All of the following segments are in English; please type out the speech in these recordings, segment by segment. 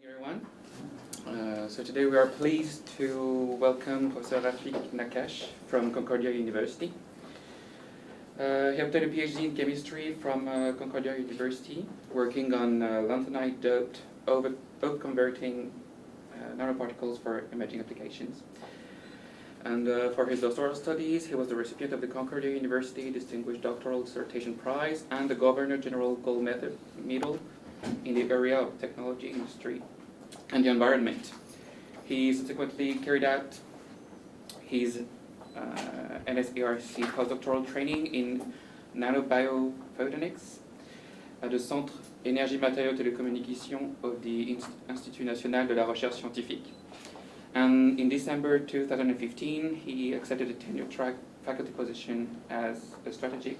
Everyone. So today we are pleased to welcome Professor Rafik Naccache from Concordia University. He obtained a PhD in chemistry from Concordia University, working on lanthanide doped over-converting nanoparticles for imaging applications. And for his doctoral studies, he was the recipient of the Concordia University Distinguished Doctoral Dissertation Prize and the Governor General Gold Medal in the area of technology, industry, and the environment. He subsequently carried out his NSARC postdoctoral training in nanophotonics at the Centre Énergie Matériaux Télécommunications of the Institut National de la Recherche Scientifique. And in December 2015, he accepted a tenure-track faculty position as a strategic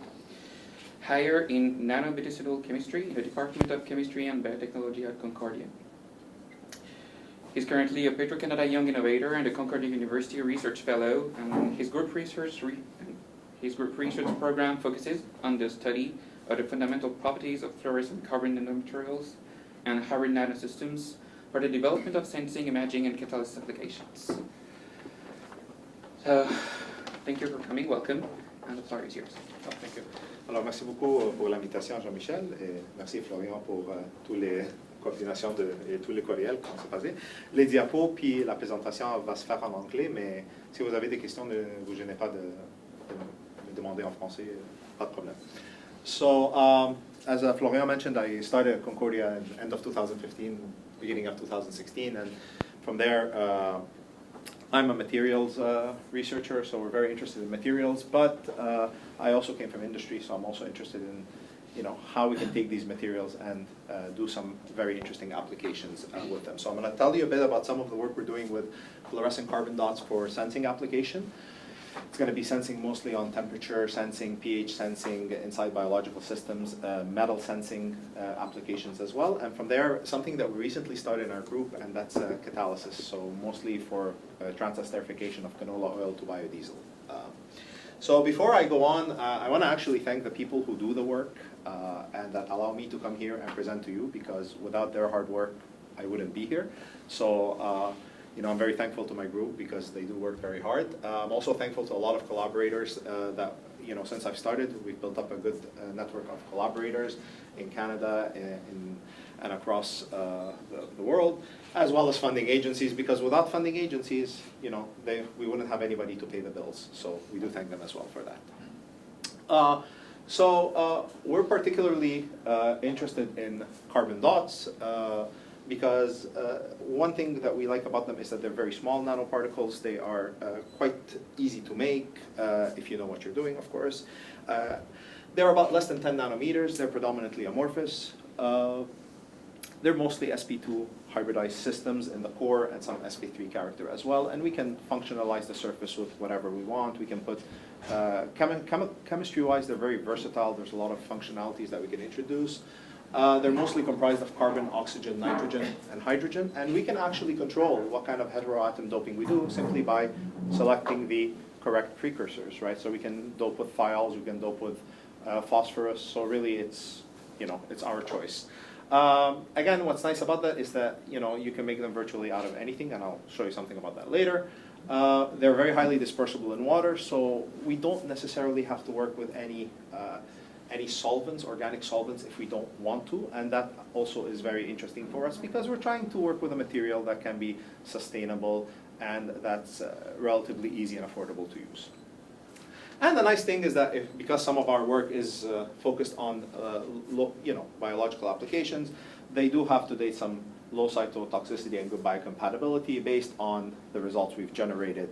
hire in nanomedicinal chemistry in the Department of Chemistry and Biotechnology at Concordia. He's currently a Petro-Canada Young Innovator and a Concordia University Research Fellow, and his group research program focuses on the study of the fundamental properties of fluorescent carbon nanomaterials and hybrid nanosystems for the development of sensing, imaging, and catalyst applications. So, thank you for coming, welcome, and the floor is yours. Oh, thank you. Alors, merci beaucoup pour l'invitation, Jean-Michel, et merci Florian pour tous les coordinations et tous les courriels qu'on s'est passés. Les diapos puis la présentation va se faire en anglais, mais si vous avez des questions, ne vous gênez pas de me demander en français, pas de problème. So, as Florian mentioned, I started at Concordia at the end of 2015, beginning of 2016, and from there, I'm a materials researcher, so we're very interested in materials, but I also came from industry, so I'm also interested in how we can take these materials and do some very interesting applications with them. So I'm going to tell you a bit about some of the work we're doing with fluorescent carbon dots for sensing application. It's going to be sensing mostly on temperature sensing, pH sensing inside biological systems, metal sensing applications as well. And from there, something that we recently started in our group, and that's catalysis, so mostly for transesterification of canola oil to biodiesel. So before I go on, I want to actually thank the people who do the work and that allow me to come here and present to you, because without their hard work, I wouldn't be here. So I'm very thankful to my group because they do work very hard. I'm also thankful to a lot of collaborators that, since I've started, we've built up a good network of collaborators in Canada and across the world, as well as funding agencies, because without funding agencies, we wouldn't have anybody to pay the bills. So we do thank them as well for that. So we're particularly interested in carbon dots because one thing that we like about them is that they're very small nanoparticles. They are quite easy to make if you know what you're doing, of course. They're about less than 10 nanometers. They're predominantly amorphous. They're mostly sp2 hybridized systems in the core and some sp3 character as well. And we can functionalize the surface with whatever we want. We can put, chemistry-wise, they're very versatile. There's a lot of functionalities that we can introduce. They're mostly comprised of carbon, oxygen, nitrogen, and hydrogen. And we can actually control what kind of heteroatom doping we do simply by selecting the correct precursors, right? So we can dope with thiols, we can dope with phosphorus. So really, it's our choice. Again, what's nice about that is that you can make them virtually out of anything, and I'll show you something about that later. They're very highly dispersible in water, so we don't necessarily have to work with any solvents, organic solvents, if we don't want to, and that also is very interesting for us because we're trying to work with a material that can be sustainable and that's relatively easy and affordable to use. And the nice thing is that because some of our work is focused on biological applications, they do have to date some low cytotoxicity and good biocompatibility based on the results we've generated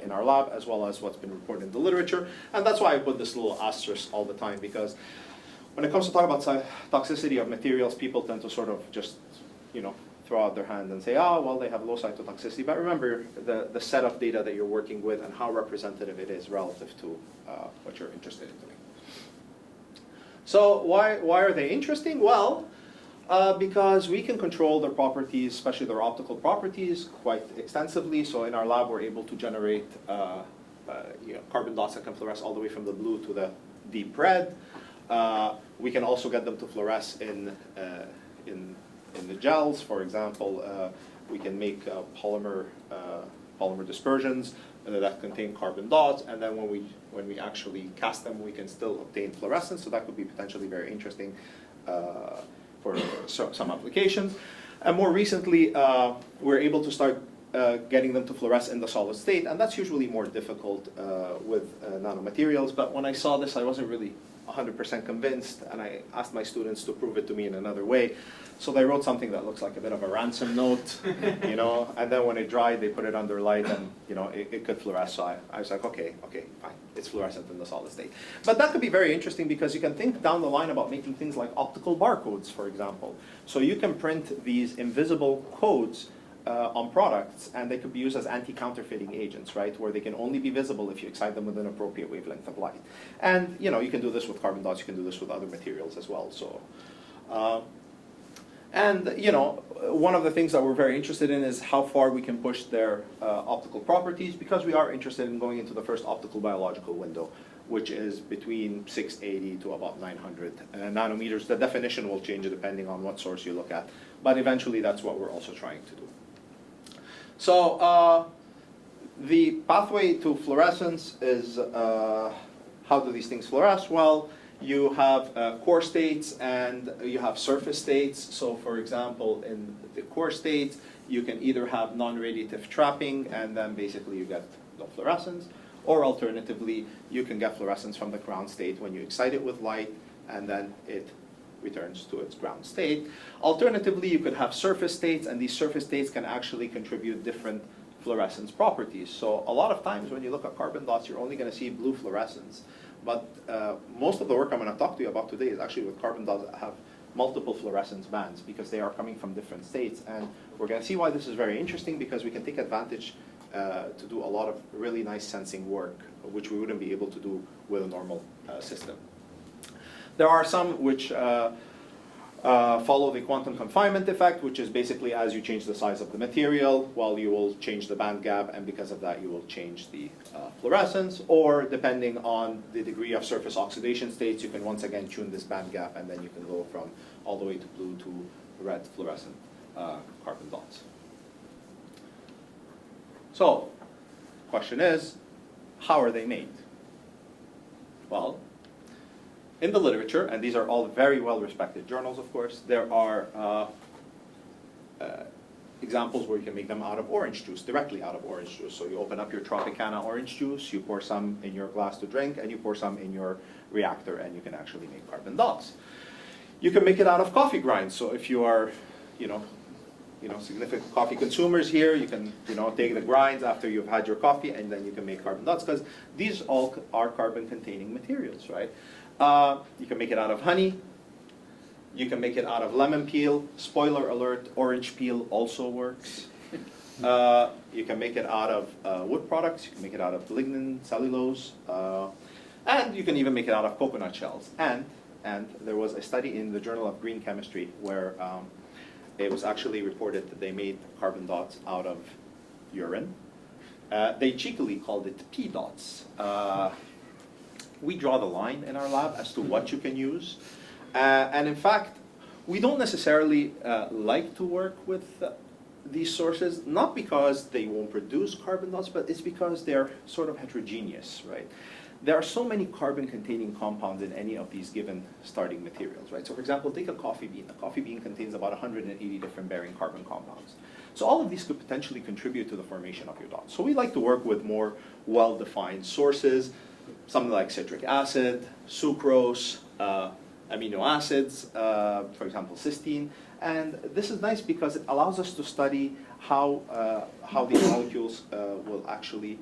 in our lab, as well as what's been reported in the literature. And that's why I put this little asterisk all the time, because when it comes to talk about toxicity of materials, people tend to sort of just throw out their hand and say, well, they have low cytotoxicity. But remember the set of data that you're working with and how representative it is relative to what you're interested in doing. So why are they interesting? Well, because we can control their properties, especially their optical properties, quite extensively. So in our lab, we're able to generate carbon dots that can fluoresce all the way from the blue to the deep red. We can also get them to fluoresce in the gels, for example, we can make polymer dispersions that contain carbon dots, and then when we actually cast them, we can still obtain fluorescence. So that could be potentially very interesting for some applications. And more recently, we're able to start getting them to fluoresce in the solid state, and that's usually more difficult with nanomaterials. But when I saw this, I wasn't really 100% convinced, and I asked my students to prove it to me in another way. So they wrote something that looks like a bit of a ransom note, you know, and then when it dried, they put it under light, and you know, it could fluoresce. So I was like, okay, fine, it's fluorescent in the solid state. But that could be very interesting because you can think down the line about making things like optical barcodes, for example. So you can print these invisible codes on products, and they could be used as anti-counterfeiting agents, right? Where they can only be visible if you excite them with an appropriate wavelength of light. And you know, you can do this with carbon dots. You can do this with other materials as well. So, and you know, one of the things that we're very interested in is how far we can push their optical properties, because we are interested in going into the first optical biological window, which is between 680 to about 900 nanometers. The definition will change depending on what source you look at, but eventually that's what we're also trying to do. So the pathway to fluorescence is, how do these things fluoresce? Well, you have core states and you have surface states. So for example, in the core states, you can either have non-radiative trapping, and then basically you get no fluorescence, or alternatively, you can get fluorescence from the ground state when you excite it with light, and then it returns to its ground state. Alternatively, you could have surface states, and these surface states can actually contribute different fluorescence properties. So a lot of times when you look at carbon dots, you're only going to see blue fluorescence. But most of the work I'm going to talk to you about today is actually with carbon dots that have multiple fluorescence bands, because they are coming from different states. And we're going to see why this is very interesting, because we can take advantage to do a lot of really nice sensing work, which we wouldn't be able to do with a normal system. There are some which follow the quantum confinement effect, which is basically as you change the size of the material, well, you will change the band gap, and because of that, you will change the fluorescence. Or depending on the degree of surface oxidation states, you can once again tune this band gap, and then you can go from all the way to blue to red fluorescent carbon dots. So, question is, how are they made? Well, in the literature, and these are all very well-respected journals, of course, there are examples where you can make them out of orange juice, directly out of orange juice. So you open up your Tropicana orange juice, you pour some in your glass to drink, and you pour some in your reactor, and you can actually make carbon dots. You can make it out of coffee grinds. So if you are, significant coffee consumers here, you can, take the grinds after you've had your coffee, and then you can make carbon dots, because these all are carbon-containing materials, right? You can make it out of honey. You can make it out of lemon peel. Spoiler alert, orange peel also works. You can make it out of wood products. You can make it out of lignin, cellulose. And you can even make it out of coconut shells. And there was a study in the Journal of Green Chemistry where it was actually reported that they made carbon dots out of urine. They cheekily called it P dots. We draw the line in our lab as to what you can use. And in fact, we don't necessarily like to work with these sources, not because they won't produce carbon dots, but it's because they're sort of heterogeneous, right? There are so many carbon-containing compounds in any of these given starting materials, right? So for example, take a coffee bean. A coffee bean contains about 180 different bearing carbon compounds. So all of these could potentially contribute to the formation of your dots. So we like to work with more well-defined sources, something like citric acid, sucrose, amino acids, for example, cysteine. And this is nice because it allows us to study how these molecules will actually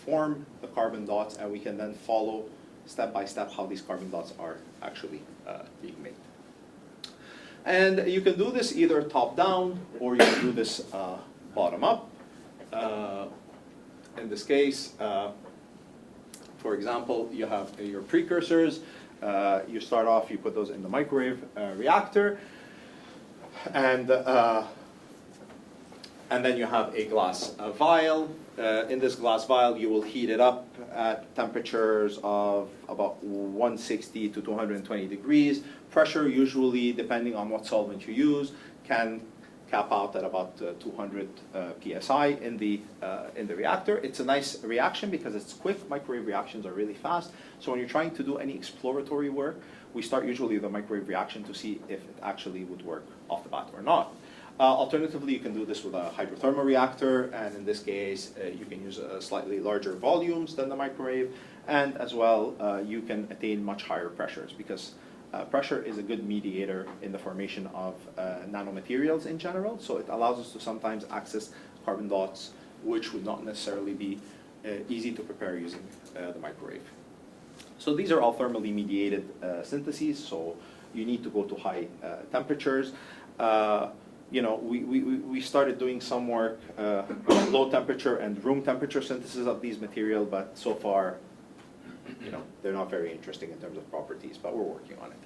form the carbon dots, and we can then follow step by step how these carbon dots are actually being made. And you can do this either top down, or you can do this bottom up. In this case, for example, you have your precursors. You start off, you put those in the microwave reactor, and then you have a glass vial. In this glass vial, you will heat it up at temperatures of about 160 to 220 degrees. Pressure, usually, depending on what solvent you use, can cap out at about 200 psi in the reactor. It's a nice reaction because it's quick. Microwave reactions are really fast. So when you're trying to do any exploratory work, we start usually with a microwave reaction to see if it actually would work off the bat or not. Alternatively, you can do this with a hydrothermal reactor, and in this case, you can use slightly larger volumes than the microwave, and as well, you can attain much higher pressures because pressure is a good mediator in the formation of nanomaterials in general, so it allows us to sometimes access carbon dots, which would not necessarily be easy to prepare using the microwave. So these are all thermally mediated syntheses, so you need to go to high temperatures. You know, we started doing some work on low temperature and room temperature synthesis of these materials, but so far, you know, they're not very interesting in terms of properties, but we're working on it.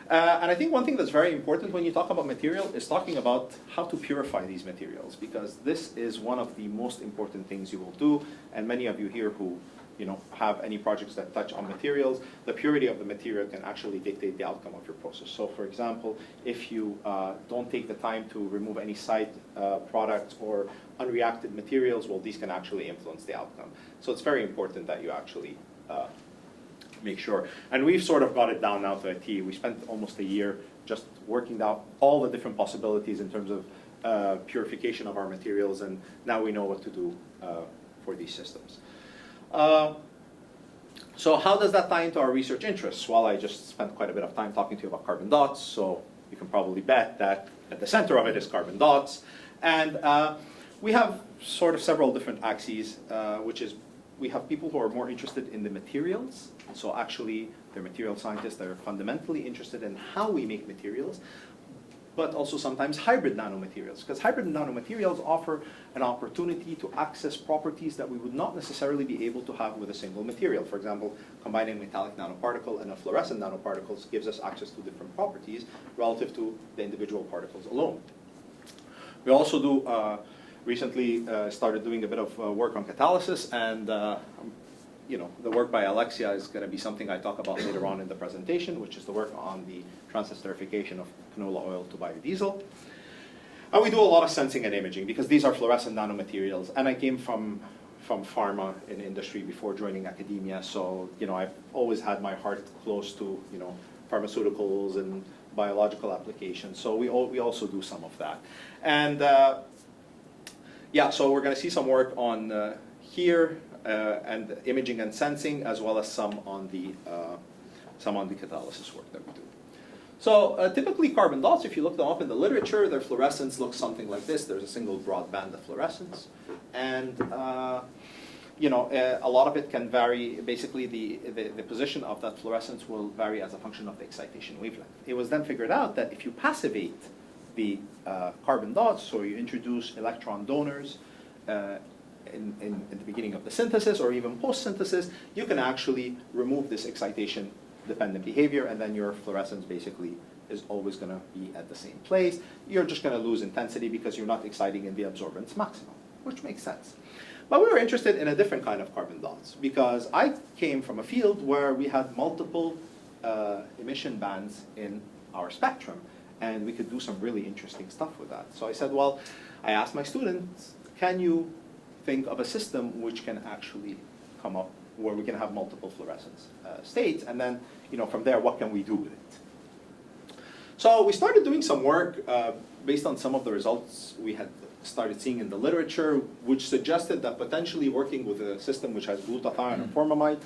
And I think one thing that's very important when you talk about material is talking about how to purify these materials, because this is one of the most important things you will do, and many of you here who have any projects that touch on materials, the purity of the material can actually dictate the outcome of your process. So for example, if you don't take the time to remove any side products or unreacted materials, well, these can actually influence the outcome. So it's very important that you actually make sure. And we've sort of got it down now to a T. We spent almost a year just working out all the different possibilities in terms of purification of our materials, and now we know what to do for these systems. So how does that tie into our research interests? Well, I just spent quite a bit of time talking to you about carbon dots, so you can probably bet that at the center of it is carbon dots. And we have sort of several different axes, which is we have people who are more interested in the materials. So actually, they're material scientists. They're fundamentally interested in how we make materials, but also sometimes hybrid nanomaterials, because hybrid nanomaterials offer an opportunity to access properties that we would not necessarily be able to have with a single material. For example, combining a metallic nanoparticle and a fluorescent nanoparticles gives us access to different properties relative to the individual particles alone. We also do, recently started doing a bit of work on catalysis, and the work by Alexia is going to be something I talk about later on in the presentation, which is the work on the transesterification of canola oil to biodiesel. And we do a lot of sensing and imaging because these are fluorescent nanomaterials. And I came from pharma in industry before joining academia, so I've always had my heart close to pharmaceuticals and biological applications. So we also do some of that. And yeah, so we're going to see some work on here. And imaging and sensing, as well as some on the catalysis work that we do. So typically carbon dots, if you look them up in the literature, their fluorescence looks something like this. There's a single broad band of fluorescence, and a lot of it can vary. Basically, the position of that fluorescence will vary as a function of the excitation wavelength. It was then figured out that if you passivate the carbon dots, so you introduce electron donors. In the beginning of the synthesis or even post-synthesis, you can actually remove this excitation-dependent behavior, and then your fluorescence basically is always going to be at the same place. You're just going to lose intensity because you're not exciting in the absorbance maximum, which makes sense. But we were interested in a different kind of carbon dots because I came from a field where we had multiple emission bands in our spectrum, and we could do some really interesting stuff with that. So I said, well, I asked my students, can you think of a system which can actually come up where we can have multiple fluorescence states, and then from there, what can we do with it? So we started doing some work based on some of the results we had started seeing in the literature, which suggested that potentially working with a system which has glutathione or formamide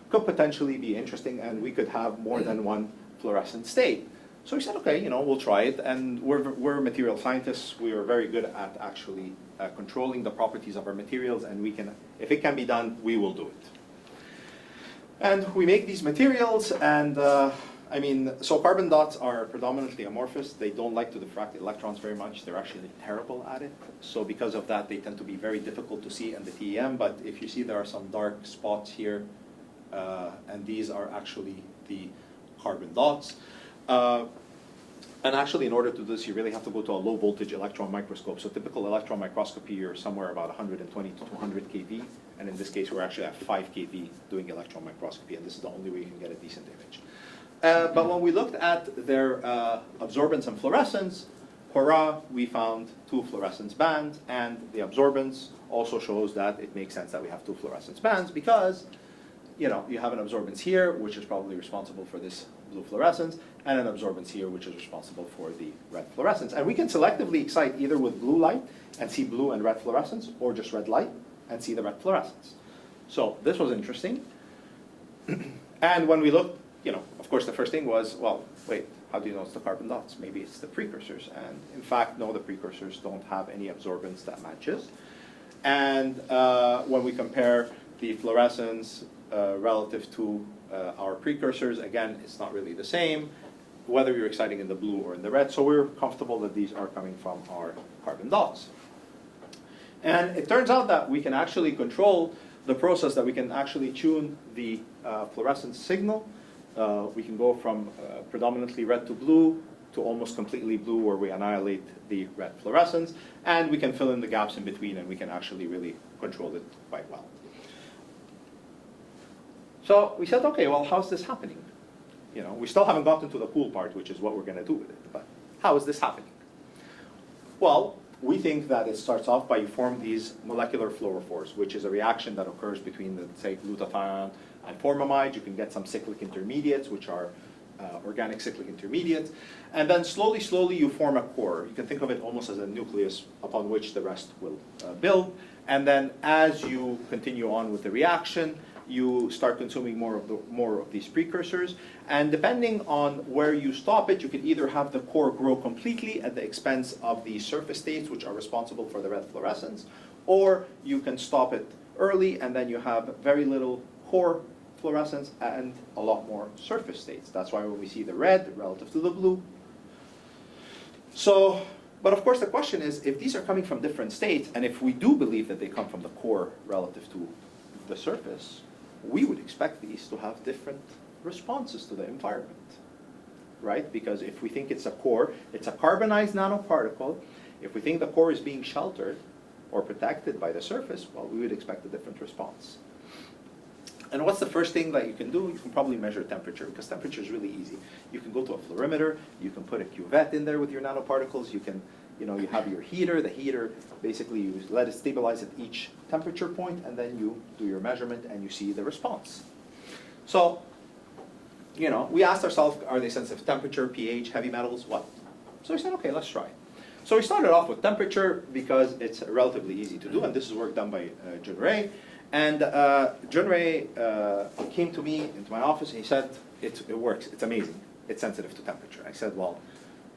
could potentially be interesting, and we could have more than one fluorescent state. So we said, okay, we'll try it, and we're material scientists. We are very good at actually controlling the properties of our materials, and we can, if it can be done, we will do it. And we make these materials, and so carbon dots are predominantly amorphous. They don't like to diffract electrons very much. They're actually terrible at it. So because of that, they tend to be very difficult to see in the TEM. But if you see, there are some dark spots here, and these are actually the carbon dots. And actually, in order to do this, you really have to go to a low voltage electron microscope. So typical electron microscopy, you're somewhere about 120 to 200 kV. And in this case, we're actually at 5 kV doing electron microscopy. And this is the only way you can get a decent image. But when we looked at their absorbance and fluorescence, hurrah, we found 2 fluorescence bands, and the absorbance also shows that it makes sense that we have 2 fluorescence bands because, you know, you have an absorbance here, which is probably responsible for this blue fluorescence, and an absorbance here, which is responsible for the red fluorescence. And we can selectively excite either with blue light and see blue and red fluorescence, or just red light and see the red fluorescence. So this was interesting. And when we looked, you know, of course, the first thing was, well, wait, how do you know it's the carbon dots? Maybe it's the precursors. And in fact, no, the precursors don't have any absorbance that matches. And when we compare the fluorescence relative to our precursors, again, it's not really the same, whether you're exciting in the blue or in the red. So we're comfortable that these are coming from our carbon dots. And it turns out that we can actually control the process, that we can actually tune the fluorescence signal. We can go from predominantly red to blue to almost completely blue, where we annihilate the red fluorescence, and we can fill in the gaps in between, and we can actually really control it quite well. So we said, okay, well, how's this happening? You know, we still haven't gotten to the cool part, which is what we're going to do with it, but how is this happening? Well, we think that it starts off by you form these molecular fluorophores, which is a reaction that occurs between, the, say, glutathione and formamide. You can get some cyclic intermediates, which are organic cyclic intermediates. And then slowly, slowly you form a core. You can think of it almost as a nucleus upon which the rest will build. And then as you continue on with the reaction, you start consuming more of these precursors. And depending on where you stop it, you can either have the core grow completely at the expense of the surface states, which are responsible for the red fluorescence, or you can stop it early, and then you have very little core fluorescence and a lot more surface states. That's why when we see the red relative to the blue. So, but of course the question is, if these are coming from different states, and if we do believe that they come from the core relative to the surface, we would expect these to have different responses to the environment, right? Because if we think it's a core, it's a carbonized nanoparticle. If we think the core is being sheltered or protected by the surface, well, we would expect a different response. And what's the first thing that you can do? You can probably measure temperature, because temperature is really easy. You can go to a fluorimeter, you can put a cuvette in there with your nanoparticles, you can, you know, you have your heater. The heater, basically you let it stabilize at each temperature point, and then you do your measurement and you see the response. So, you know, we asked ourselves, are they sensitive to temperature, pH, heavy metals, what? So we said, okay, let's try. So we started off with temperature because it's relatively easy to do, and this is work done by Jun-Ray. And Jun-Ray came to me into my office and he said, it works, it's amazing, it's sensitive to temperature. I said, well,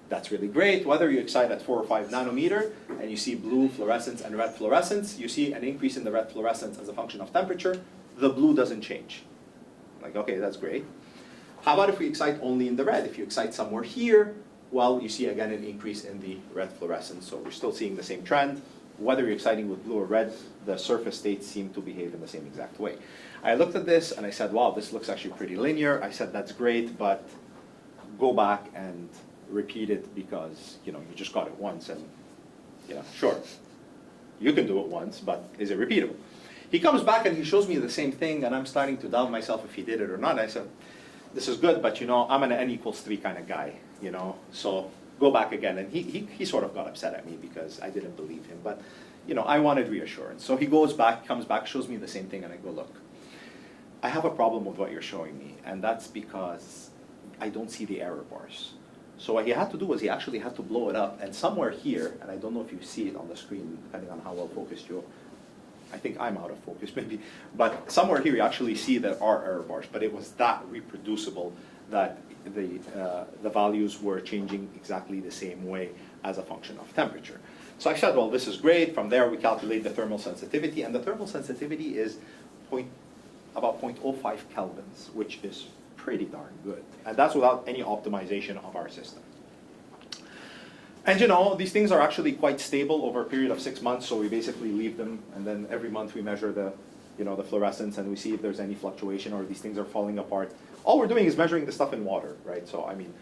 that's really great. Whether you excite at 4 or 5 nanometer and you see blue fluorescence and red fluorescence, you see an increase in the red fluorescence as a function of temperature, the blue doesn't change. Like, okay, that's great. How about if we excite only in the red? If you excite somewhere here, well, you see again an increase in the red fluorescence. So we're still seeing the same trend. Whether you're exciting with blue or red, the surface states seem to behave in the same exact way. I looked at this and I said, wow, this looks actually pretty linear. I said, that's great, but go back and repeat it, because, you know, you just got it once, and, you know, sure, you can do it once, but is it repeatable? He comes back and he shows me the same thing, and I'm starting to doubt myself if he did it or not. I said, this is good, but, you know, I'm an n equals 3 kind of guy, you know, so go back again. And he sort of got upset at me because I didn't believe him, but, you know, I wanted reassurance. So he goes back, comes back, shows me the same thing, and I go, look, I have a problem with what you're showing me, and that's because I don't see the error bars. So what he had to do was he actually had to blow it up, and somewhere here, and I don't know if you see it on the screen, depending on how well focused you are. I think I'm out of focus maybe, but somewhere here you actually see there are error bars, but it was that reproducible that the values were changing exactly the same way as a function of temperature. So I said, well, this is great. From there we calculate the thermal sensitivity, and the thermal sensitivity is about 0.05 kelvins, which is pretty darn good. And that's without any optimization of our system. And, you know, these things are actually quite stable over a period of 6 months, so we basically leave them, and then every month we measure the, you know, the fluorescence, and we see if there's any fluctuation or these things are falling apart. All we're doing is measuring the stuff in water, right? So, I mean,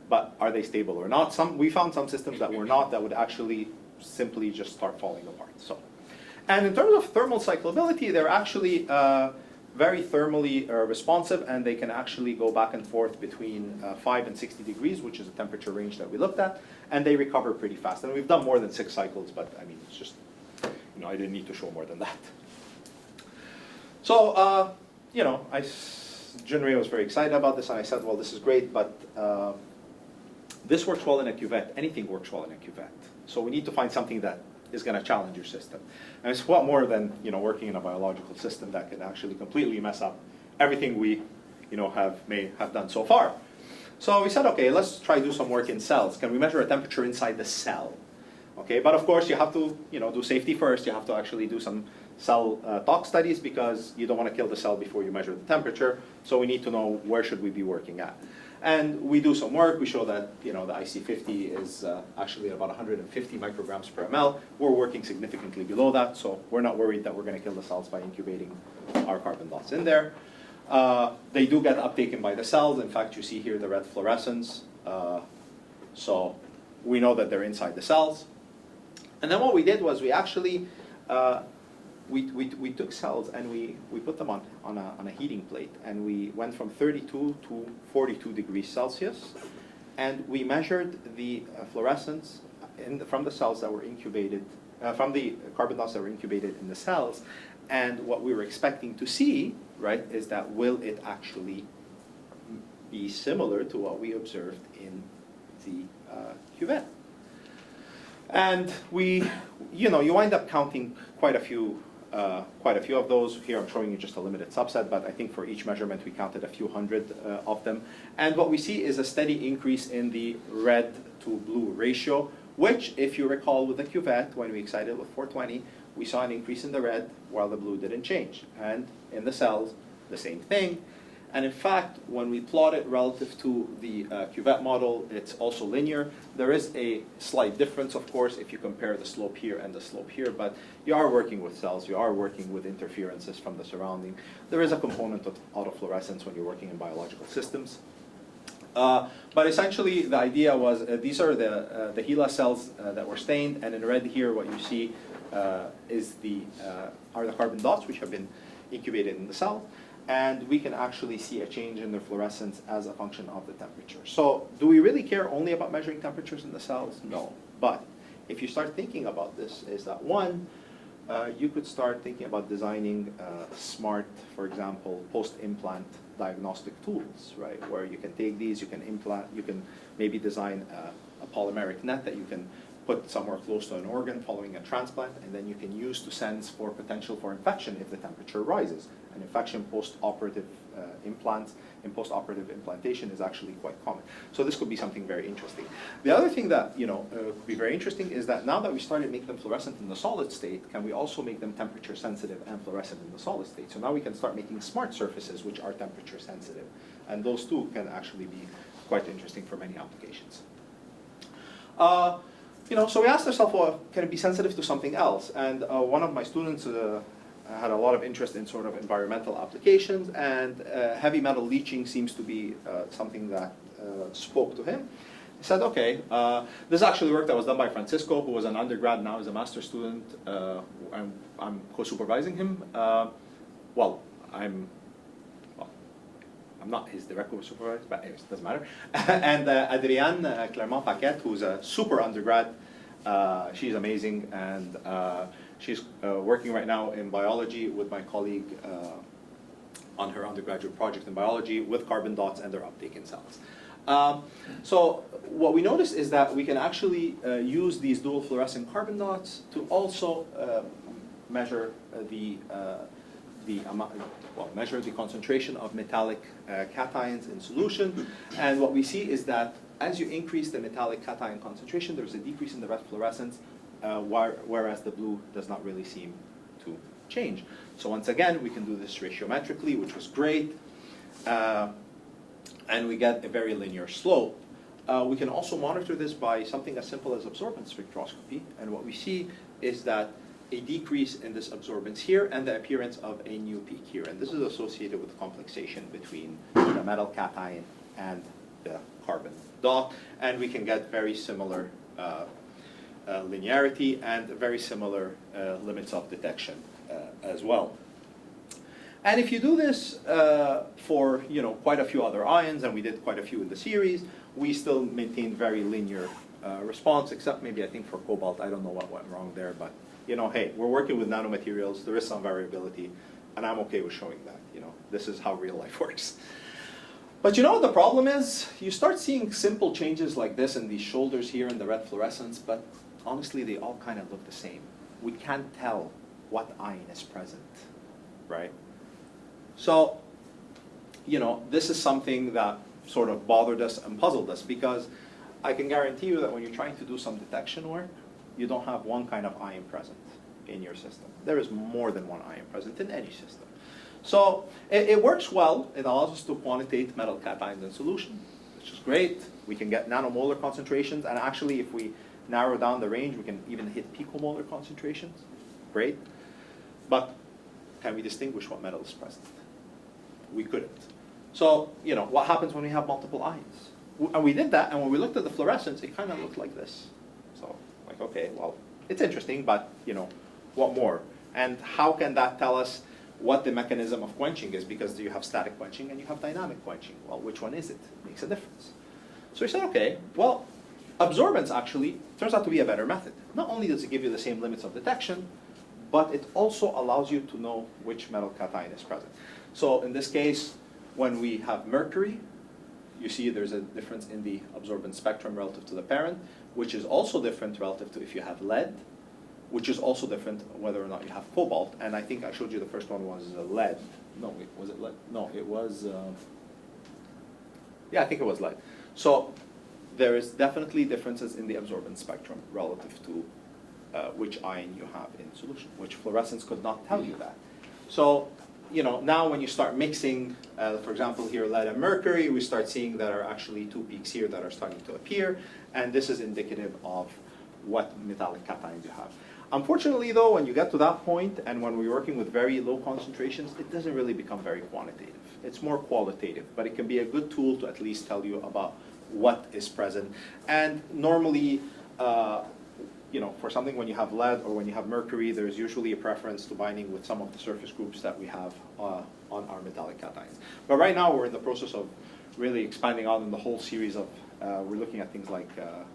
but are they stable or not? We found some systems that were not, that would actually simply just start falling apart. So, and in terms of thermal cyclability, they're actually very thermally responsive, and they can actually go back and forth between 5 and 60 degrees, which is a temperature range that we looked at, and they recover pretty fast. And we've done more than 6 cycles, but I mean, it's just, you know, I didn't need to show more than that. So, you know, Junrei was very excited about this, and I said, well, this is great, but this works well in a cuvette. Anything works well in a cuvette. So we need to find something that is going to challenge your system. And it's a lot more than, you know, working in a biological system that can actually completely mess up everything we, you know, may have done so far. So we said, okay, let's try to do some work in cells. Can we measure a temperature inside the cell? Okay, but of course you have to, you know, do safety first. You have to actually do some cell tox studies because you don't want to kill the cell before you measure the temperature. So we need to know where should we be working at. And we do some work. We show that, you know, the IC50 is actually about 150 micrograms per ml. We're working significantly below that, so we're not worried that we're going to kill the cells by incubating our carbon dots in there. They do get uptaken by the cells. In fact, you see here the red fluorescence. So we know that they're inside the cells. And then what we did was we actually we took cells and we put them on a heating plate, and we went from 32 to 42 degrees Celsius, and we measured the fluorescence from the cells that were incubated, from the carbon dots that were incubated in the cells, and what we were expecting to see, right, is that will it actually be similar to what we observed in the cuvette. And we, you know, you wind up counting quite a few of those. Here I'm showing you just a limited subset, but I think for each measurement we counted a few hundred of them. And what we see is a steady increase in the red to blue ratio, which, if you recall with the cuvette, when we excited with 420, we saw an increase in the red while the blue didn't change. And in the cells, the same thing. And in fact, when we plot it relative to the cuvette model, it's also linear. There is a slight difference, of course, if you compare the slope here and the slope here, but you are working with cells, you are working with interferences from the surrounding. There is a component of autofluorescence when you're working in biological systems. But essentially, the idea was these are the HeLa cells that were stained, and in red here, what you see are the carbon dots, which have been incubated in the cell. And we can actually see a change in their fluorescence as a function of the temperature. So do we really care only about measuring temperatures in the cells? No. But if you start thinking about this, is that one, you could start thinking about designing smart, for example, post-implant diagnostic tools, right? Where you can take these, you can implant, you can maybe design a polymeric net that you can put somewhere close to an organ following a transplant, and then you can use to sense for potential for infection if the temperature rises. An infection post-operative implants in post-operative implantation is actually quite common. So this could be something very interesting. The other thing that, you know, could be very interesting is that now that we started making them fluorescent in the solid state, can we also make them temperature sensitive and fluorescent in the solid state? So now we can start making smart surfaces which are temperature sensitive, and those two can actually be quite interesting for many applications. You know, so we asked ourselves, well, can it be sensitive to something else? And one of my students had a lot of interest in sort of environmental applications, and heavy metal leaching seems to be something that spoke to him. He said, okay, this is actually work that was done by Francisco, who was an undergrad, now is a master's student. I'm co-supervising him. I'm not his direct supervisor, but anyways, it doesn't matter. And Adrienne Clermont-Paquette, who's a super undergrad, she's amazing, and she's working right now in biology with my colleague on her undergraduate project in biology with carbon dots and their uptake in cells. So what we noticed is that we can actually use these dual fluorescent carbon dots to also measure measure the concentration of metallic cations in solution. And what we see is that as you increase the metallic cation concentration, there's a decrease in the red fluorescence, whereas the blue does not really seem to change. So once again, we can do this ratiometrically, which was great, and we get a very linear slope. We can also monitor this by something as simple as absorbent spectroscopy, and what we see is that a decrease in this absorbance here and the appearance of a new peak here. And this is associated with complexation between the metal cation and the carbon dot. And we can get very similar linearity and very similar limits of detection as well. And if you do this for quite a few other ions, and we did quite a few in the series, we still maintain very linear response, except maybe I think for cobalt, I don't know what went wrong there, but hey, we're working with nanomaterials, there is some variability, and I'm okay with showing that. This is how real life works. But you know what the problem is? You start seeing simple changes like this in these shoulders here in the red fluorescence, but honestly, they all kind of look the same. We can't tell what ion is present, right? So, this is something that sort of bothered us and puzzled us, because I can guarantee you that when you're trying to do some detection work, you don't have one kind of ion present in your system. There is more than one ion present in any system. So it works well. It allows us to quantitate metal cations in solution, which is great. We can get nanomolar concentrations, and actually if we narrow down the range, we can even hit picomolar concentrations. Great. But can we distinguish what metal is present? We couldn't. So, what happens when we have multiple ions? And we did that, and when we looked at the fluorescence, it kind of looked like this. So, like, okay, well, it's interesting, but, what more? And how can that tell us what the mechanism of quenching is? Because you have static quenching and you have dynamic quenching. Well, which one is it? It makes a difference. So we said, okay, well, absorbance actually turns out to be a better method. Not only does it give you the same limits of detection, but it also allows you to know which metal cation is present. So in this case, when we have mercury, you see there's a difference in the absorbance spectrum relative to the parent, which is also different relative to if you have lead, which is also different whether or not you have cobalt. And I think I showed you the first one was lead. No, was it lead? No, it was, yeah, I think it was lead. So there is definitely differences in the absorbance spectrum relative to which ion you have in solution, which fluorescence could not tell you that. So, now when you start mixing, for example, here lead and mercury, we start seeing there are actually two peaks here that are starting to appear, and this is indicative of what metallic cations you have. Unfortunately, though, when you get to that point, and when we're working with very low concentrations, it doesn't really become very quantitative. It's more qualitative, but it can be a good tool to at least tell you about what is present. And normally, for something when you have lead or when you have mercury, there's usually a preference to binding with some of the surface groups that we have on our metallic cations. But right now, we're in the process of really expanding on in the whole series of, we're looking at things like the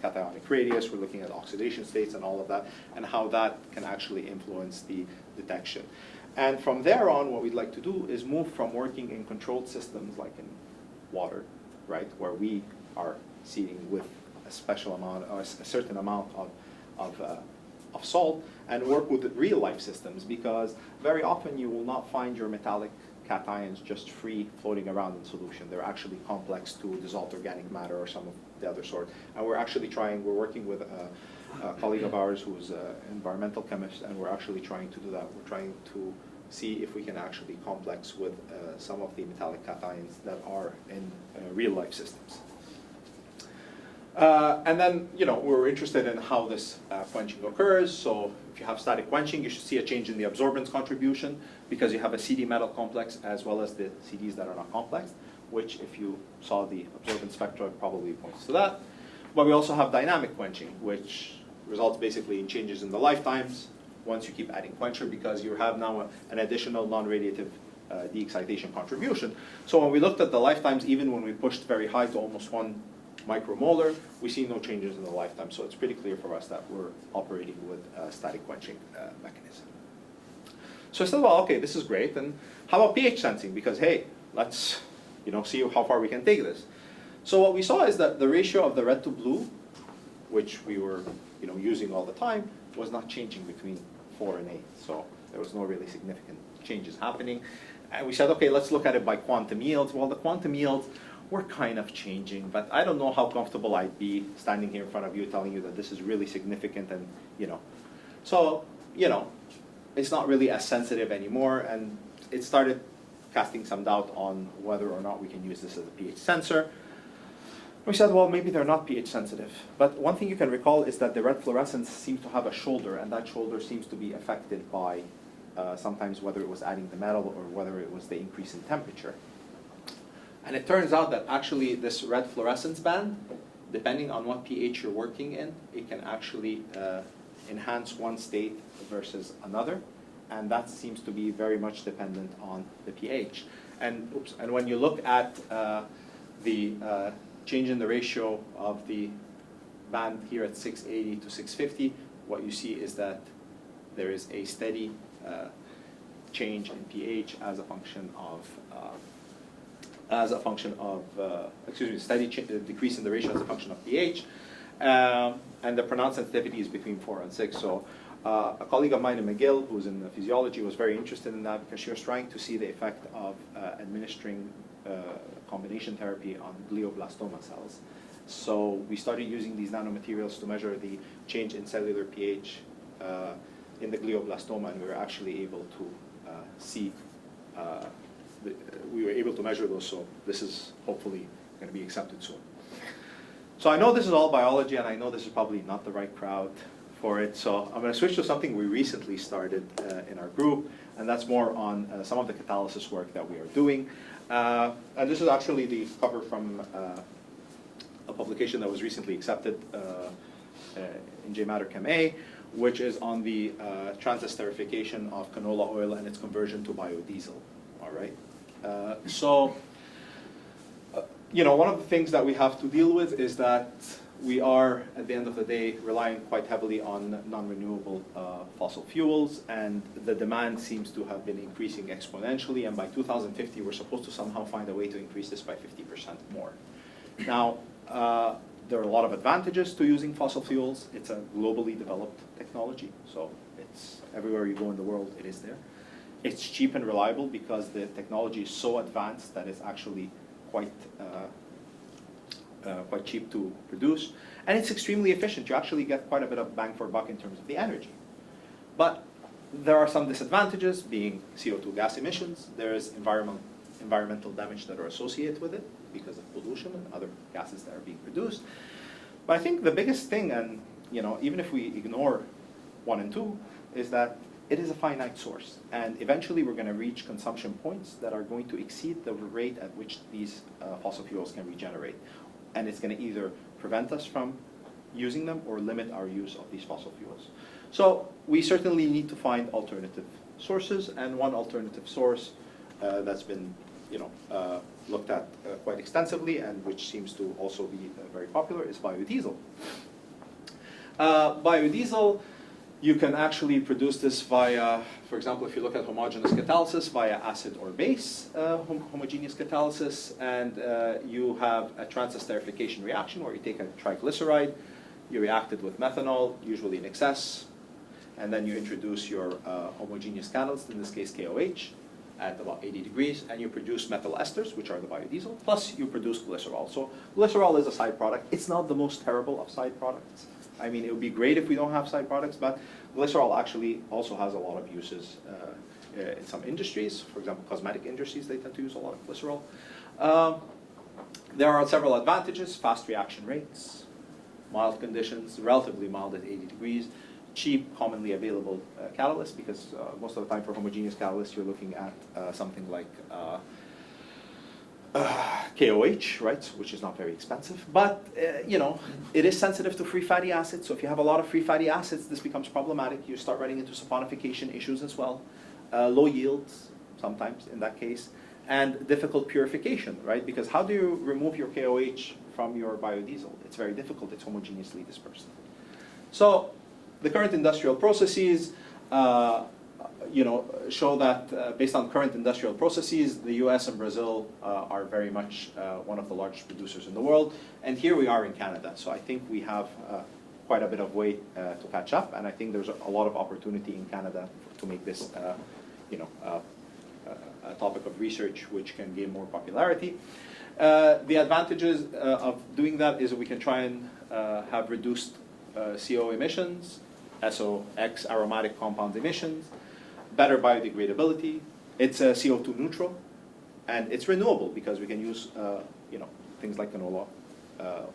cationic radius, we're looking at oxidation states and all of that, and how that can actually influence the detection. And from there on, what we'd like to do is move from working in controlled systems like in water, right, where we are seeding with a special amount, or a certain amount of salt, and work with real life systems, because very often you will not find your metallic cations just free floating around in solution. They're actually complex to dissolved organic matter or some of the other sort. And we're working with a colleague of ours who's an environmental chemist, and we're actually trying to do that. We're trying to see if we can actually complex with some of the metallic cations that are in real life systems. And then, we're interested in how this quenching occurs. So if you have static quenching, you should see a change in the absorbance contribution, because you have a CD metal complex as well as the CDs that are not complex, which if you saw the absorbance spectra, probably points to that. But we also have dynamic quenching, which results basically in changes in the lifetimes once you keep adding quencher, because you have now an additional non-radiative de-excitation contribution. So when we looked at the lifetimes, even when we pushed very high to almost 1 micromolar, we see no changes in the lifetime. So it's pretty clear for us that we're operating with a static quenching mechanism. So I said, well, okay, this is great. And how about pH sensing? Because, hey, let's see how far we can take this. So what we saw is that the ratio of the red to blue, which we were using all the time, was not changing between 4 and 8. So there was no really significant changes happening. And we said, okay, let's look at it by quantum yields. Well, the quantum yields were kind of changing, but I don't know how comfortable I'd be standing here in front of you telling you that this is really significant, and So, it's not really as sensitive anymore, and it started casting some doubt on whether or not we can use this as a pH sensor. We said, well, maybe they're not pH sensitive. But one thing you can recall is that the red fluorescence seems to have a shoulder, and that shoulder seems to be affected by sometimes whether it was adding the metal or whether it was the increase in temperature. And it turns out that actually this red fluorescence band, depending on what pH you're working in, it can actually enhance one state versus another. and that seems to be very much dependent on the pH. And when you look at the change in the ratio of the band here at 680 to 650, what you see is that there is a steady change in pH as a function of steady decrease in the ratio as a function of pH, and the pronounced sensitivity is between 4 and 6. So a colleague of mine in McGill, who's in physiology, was very interested in that because she was trying to see the effect of administering combination therapy on glioblastoma cells. So we started using these nanomaterials to measure the change in cellular pH in the glioblastoma, and we were actually able to see, we were able to measure those, so this is hopefully going to be accepted soon. So I know this is all biology, and I know this is probably not the right crowd for it, so I'm going to switch to something we recently started in our group, and that's more on some of the catalysis work that we are doing. And this is actually the cover from a publication that was recently accepted in JMatter Chem A, which is on the transesterification of canola oil and its conversion to biodiesel. All right. One of the things that we have to deal with is that we are, at the end of the day, relying quite heavily on non-renewable fossil fuels, and the demand seems to have been increasing exponentially, and by 2050 we're supposed to somehow find a way to increase this by 50% more. Now, there are a lot of advantages to using fossil fuels. It's a globally developed technology, so it's everywhere you go in the world, it is there. It's cheap and reliable because the technology is so advanced that it's actually quite cheap to produce, and it's extremely efficient. You actually get quite a bit of bang for buck in terms of the energy. But there are some disadvantages, being CO2 gas emissions. There is environmental damage that are associated with it because of pollution and other gases that are being produced. But I think the biggest thing, and even if we ignore 1 and 2, is that it is a finite source, and eventually we're going to reach consumption points that are going to exceed the rate at which these fossil fuels can regenerate. And it's going to either prevent us from using them or limit our use of these fossil fuels. So we certainly need to find alternative sources, and one alternative source that's been looked at quite extensively and which seems to also be very popular is biodiesel. Biodiesel, you can actually produce this via, for example, if you look at homogeneous catalysis, via acid or base homogeneous catalysis, and you have a transesterification reaction where you take a triglyceride, you react it with methanol, usually in excess, and then you introduce your homogeneous catalyst, in this case KOH, at about 80 degrees, and you produce methyl esters, which are the biodiesel, plus you produce glycerol. So glycerol is a side product. It's not the most terrible of side products. I mean, it would be great if we don't have side products, but glycerol actually also has a lot of uses in some industries. For example, cosmetic industries, they tend to use a lot of glycerol. There are several advantages: fast reaction rates, mild conditions, relatively mild at 80 degrees, cheap, commonly available catalyst, because most of the time for homogeneous catalysts, you're looking at something like KOH, right, which is not very expensive, but it is sensitive to free fatty acids. So if you have a lot of free fatty acids, this becomes problematic. You start running into saponification issues as well, low yields sometimes in that case, and difficult purification, right? Because how do you remove your KOH from your biodiesel? It's very difficult. It's homogeneously dispersed. So the current industrial processes show that based on current industrial processes, the US and Brazil are very much one of the largest producers in the world. And here we are in Canada. So I think we have quite a bit of way to catch up. And I think there's a lot of opportunity in Canada to make this a topic of research which can gain more popularity. The advantages of doing that is that we can try and have reduced CO emissions, SOx aromatic compound emissions, better biodegradability. It's CO2 neutral, and it's renewable because we can use things like canola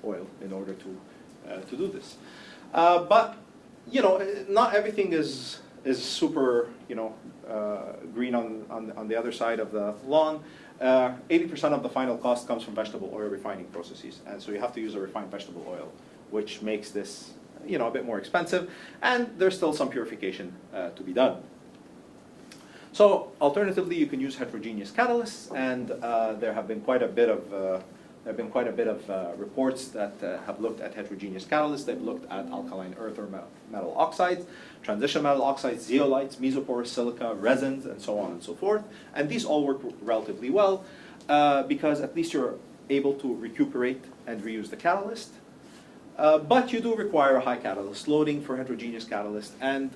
oil in order to do this. But not everything is super green on the other side of the lawn. 80% of the final cost comes from vegetable oil refining processes, and so you have to use a refined vegetable oil, which makes this a bit more expensive, and there's still some purification to be done. So alternatively, you can use heterogeneous catalysts, and there have been quite a bit of reports that have looked at heterogeneous catalysts. They've looked at alkaline earth or metal oxides, transition metal oxides, zeolites, mesoporous silica, resins, and so on and so forth. And these all work relatively well because at least you're able to recuperate and reuse the catalyst. But you do require a high catalyst loading for heterogeneous catalyst, and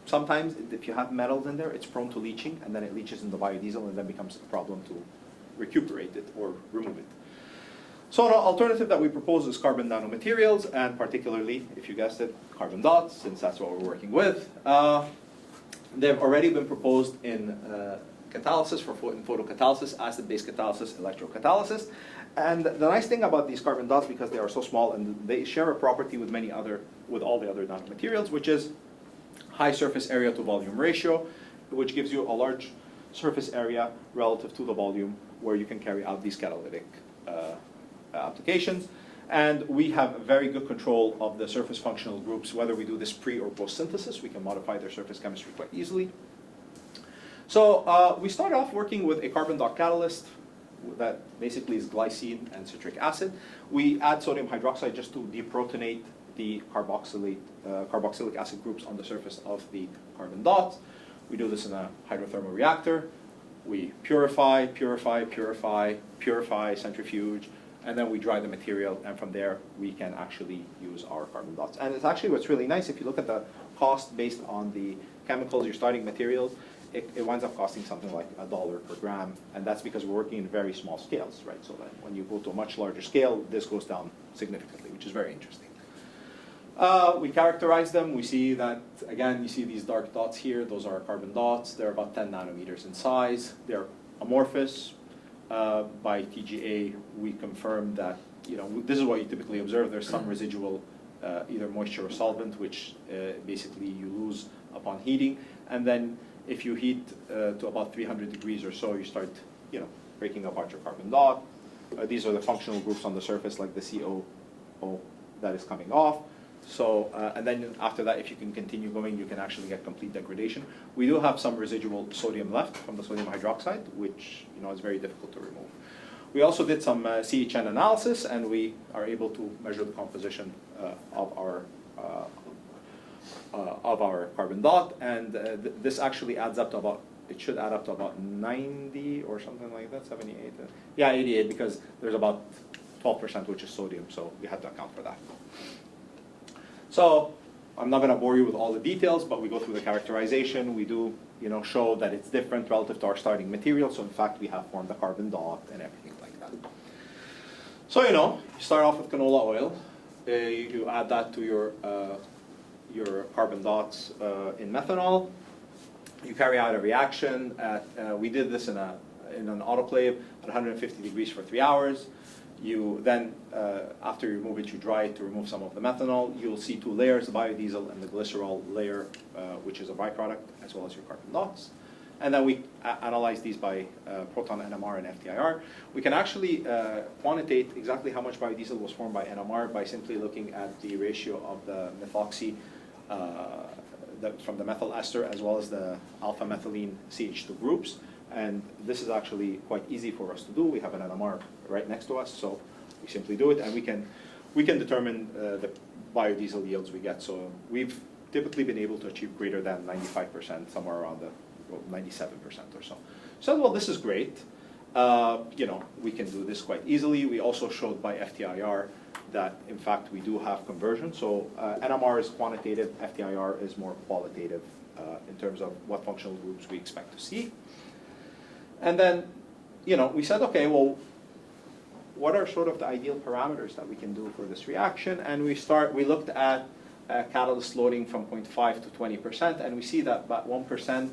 sometimes if you have metals in there, it's prone to leaching, and then it leaches in the biodiesel, and then becomes a problem to recuperate it or remove it. So an alternative that we propose is carbon nanomaterials, and particularly, if you guessed it, carbon dots, since that's what we're working with. They've already been proposed in catalysis for photocatalysis, acid-base catalysis, electrocatalysis. And the nice thing about these carbon dots, because they are so small and they share a property with all the other nanomaterials, which is high surface area to volume ratio, which gives you a large surface area relative to the volume where you can carry out these catalytic applications. And we have very good control of the surface functional groups, whether we do this pre or post synthesis. We can modify their surface chemistry quite easily. So we start off working with a carbon dot catalyst that basically is glycine and citric acid. We add sodium hydroxide just to deprotonate the carboxylic acid groups on the surface of the carbon dots. We do this in a hydrothermal reactor. We purify, centrifuge, and then we dry the material, and from there we can actually use our carbon dots. And it's actually what's really nice, if you look at the cost based on the chemicals, your starting materials, it winds up costing something like $1 per gram, and that's because we're working in very small scales, right? So that when you go to a much larger scale, this goes down significantly, which is very interesting. We characterize them. We see that, again, you see these dark dots here. Those are carbon dots. They're about 10 nanometers in size. They're amorphous. By TGA, we confirm that, this is what you typically observe. There's some residual either moisture or solvent, which basically you lose upon heating. And then if you heat to about 300 degrees or so, you start, breaking apart your carbon dot. These are the functional groups on the surface, like the COO that is coming off. So, and then after that, if you can continue going, you can actually get complete degradation. We do have some residual sodium left from the sodium hydroxide, which is very difficult to remove. We also did some CHN analysis, and we are able to measure the composition of our carbon dot, and this actually adds up to about, it should add up to about 90 or something like that, 78. Yeah, 88, because there's about 12% which is sodium, so we had to account for that. So I'm not going to bore you with all the details, but we go through the characterization. We do, show that it's different relative to our starting material. So in fact, we have formed a carbon dot and everything like that. So you start off with canola oil. You add that to your carbon dots in methanol. You carry out a reaction. We did this in an autoclave at 150 degrees for 3 hours. You then, after you remove it, you dry it to remove some of the methanol. You'll see two layers, the biodiesel and the glycerol layer, which is a byproduct, as well as your carbon dots. And then we analyze these by proton NMR and FTIR. We can actually quantitate exactly how much biodiesel was formed by NMR by simply looking at the ratio of the methoxy from the methyl ester, as well as the alpha methylene CH2 groups. And this is actually quite easy for us to do. We have an NMR right next to us, so we simply do it, and we can determine the biodiesel yields we get. So we've typically been able to achieve greater than 95%, somewhere around the 97% or so. So well, this is great. We can do this quite easily. We also showed by FTIR that in fact we do have conversion. So NMR is quantitative, FTIR is more qualitative in terms of what functional groups we expect to see. And then, we said, okay, well, what are sort of the ideal parameters that we can do for this reaction? And we looked at catalyst loading from 0.5 to 20%, and we see that about 1%,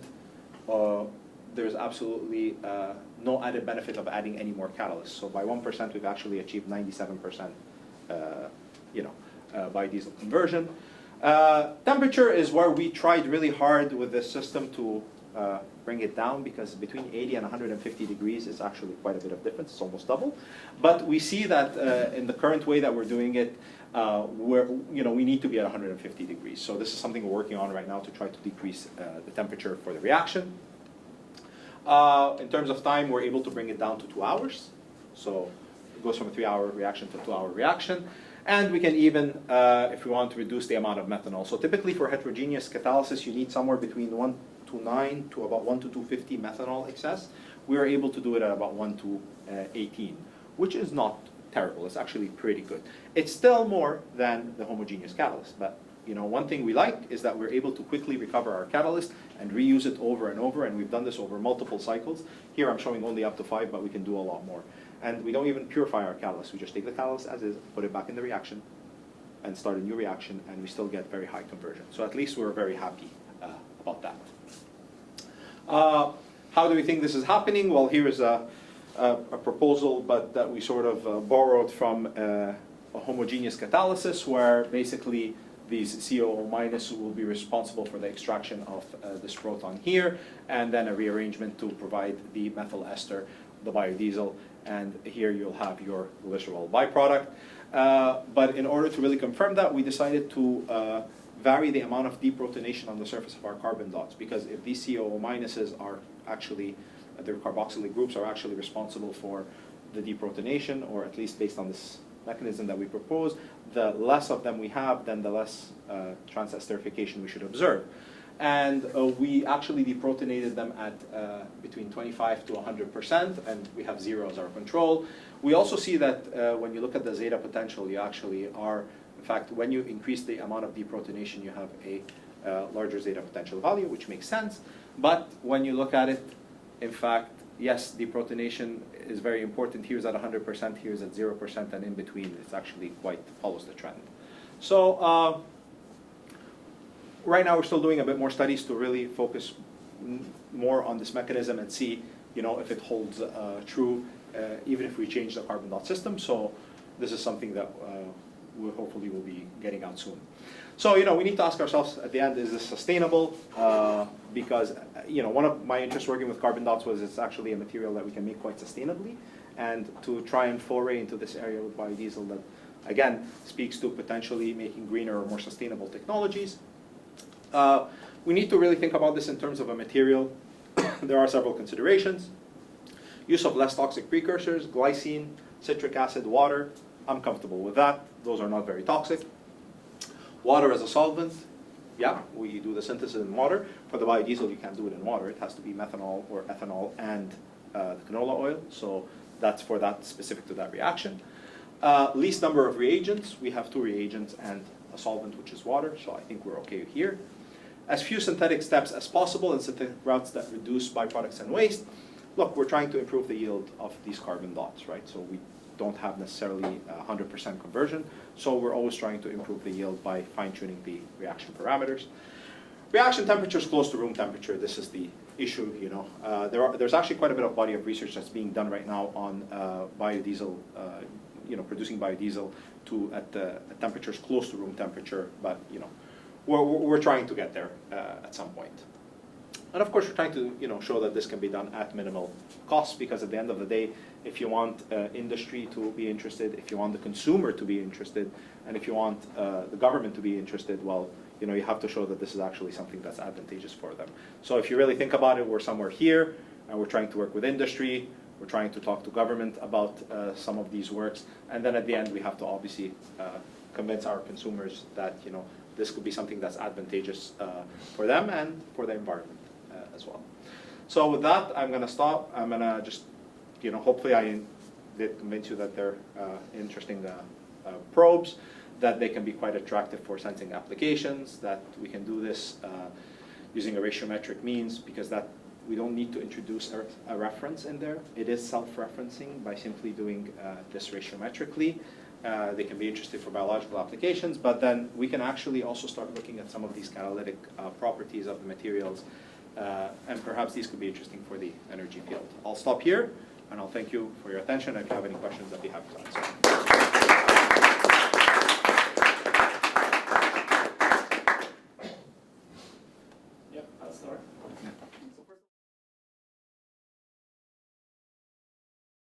there's absolutely no added benefit of adding any more catalysts. So by 1%, we've actually achieved 97%, biodiesel conversion. Temperature is where we tried really hard with this system to bring it down, because between 80 and 150 degrees is actually quite a bit of difference. It's almost double. But we see that in the current way that we're doing it, we need to be at 150 degrees. So this is something we're working on right now to try to decrease the temperature for the reaction. In terms of time, we're able to bring it down to 2 hours. So it goes from a 3-hour reaction to a 2-hour reaction. And we can even, if we want to reduce the amount of methanol. So typically for heterogeneous catalysis, you need somewhere between 1 to about 1 to 250 methanol excess. We are able to do it at about 1 to 18, which is not terrible. It's actually pretty good. It's still more than the homogeneous catalyst, but one thing we like is that we're able to quickly recover our catalyst and reuse it over and over, and we've done this over multiple cycles. Here I'm showing only up to 5, but we can do a lot more. And we don't even purify our catalyst. We just take the catalyst as is, put it back in the reaction, and start a new reaction, and we still get very high conversion. So at least we're very happy about that. How do we think this is happening? Well, here is a proposal, but that we sort of borrowed from a homogeneous catalysis, where basically these COO minus will be responsible for the extraction of this proton here, and then a rearrangement to provide the methyl ester, the biodiesel, and here you'll have your glycerol byproduct. But in order to really confirm that, we decided to vary the amount of deprotonation on the surface of our carbon dots, because if these COO minuses are actually, their carboxylic groups are actually responsible for the deprotonation, or at least based on this mechanism that we propose, the less of them we have, then the less transesterification we should observe. And we actually deprotonated them at between 25 to 100%, and we have 0 as our control. We also see that when you look at the zeta potential, you actually are, in fact, when you increase the amount of deprotonation, you have a larger zeta potential value, which makes sense. But when you look at it, in fact, yes, deprotonation is very important. Here's at 100%, here's at 0%, and in between, it's actually quite follows the trend. So right now, we're still doing a bit more studies to really focus more on this mechanism and see, if it holds true, even if we change the carbon dot system. So this is something that we hopefully will be getting out soon. So, we need to ask ourselves at the end, is this sustainable? Because, one of my interests working with carbon dots was it's actually a material that we can make quite sustainably. And to try and foray into this area with biodiesel that, again, speaks to potentially making greener or more sustainable technologies. We need to really think about this in terms of a material. There are several considerations. Use of less toxic precursors, glycine, citric acid, water. I'm comfortable with that. Those are not very toxic. Water as a solvent. Yeah, we do the synthesis in water. For the biodiesel, you can't do it in water. It has to be methanol or ethanol and the canola oil. So that's for that, specific to that reaction. Least number of reagents. We have 2 reagents and a solvent, which is water. So I think we're okay here. As few synthetic steps as possible and synthetic routes that reduce byproducts and waste. Look, we're trying to improve the yield of these carbon dots, right? So we don't have necessarily 100% conversion. So we're always trying to improve the yield by fine-tuning the reaction parameters. Reaction temperature is close to room temperature. This is the issue, There's actually quite a bit of body of research that's being done right now on biodiesel, producing biodiesel at temperatures close to room temperature. But, we're trying to get there at some point. And of course, we're trying to show that this can be done at minimal cost, because at the end of the day, if you want industry to be interested, if you want the consumer to be interested, and if you want the government to be interested, well, you have to show that this is actually something that's advantageous for them. So if you really think about it, we're somewhere here, and we're trying to work with industry, we're trying to talk to government about some of these works, and then at the end, we have to obviously convince our consumers that this could be something that's advantageous for them and for the environment as well. So with that, I'm going to stop. I'm going to just, hopefully I did convince you that they're interesting probes, that they can be quite attractive for sensing applications, that we can do this using a ratiometric means, because that we don't need to introduce a reference in there. It is self-referencing by simply doing this ratiometrically. They can be interested for biological applications, but then we can actually also start looking at some of these catalytic properties of the materials, and perhaps these could be interesting for the energy field. I'll stop here, and I'll thank you for your attention. If you have any questions, I'd be happy to answer.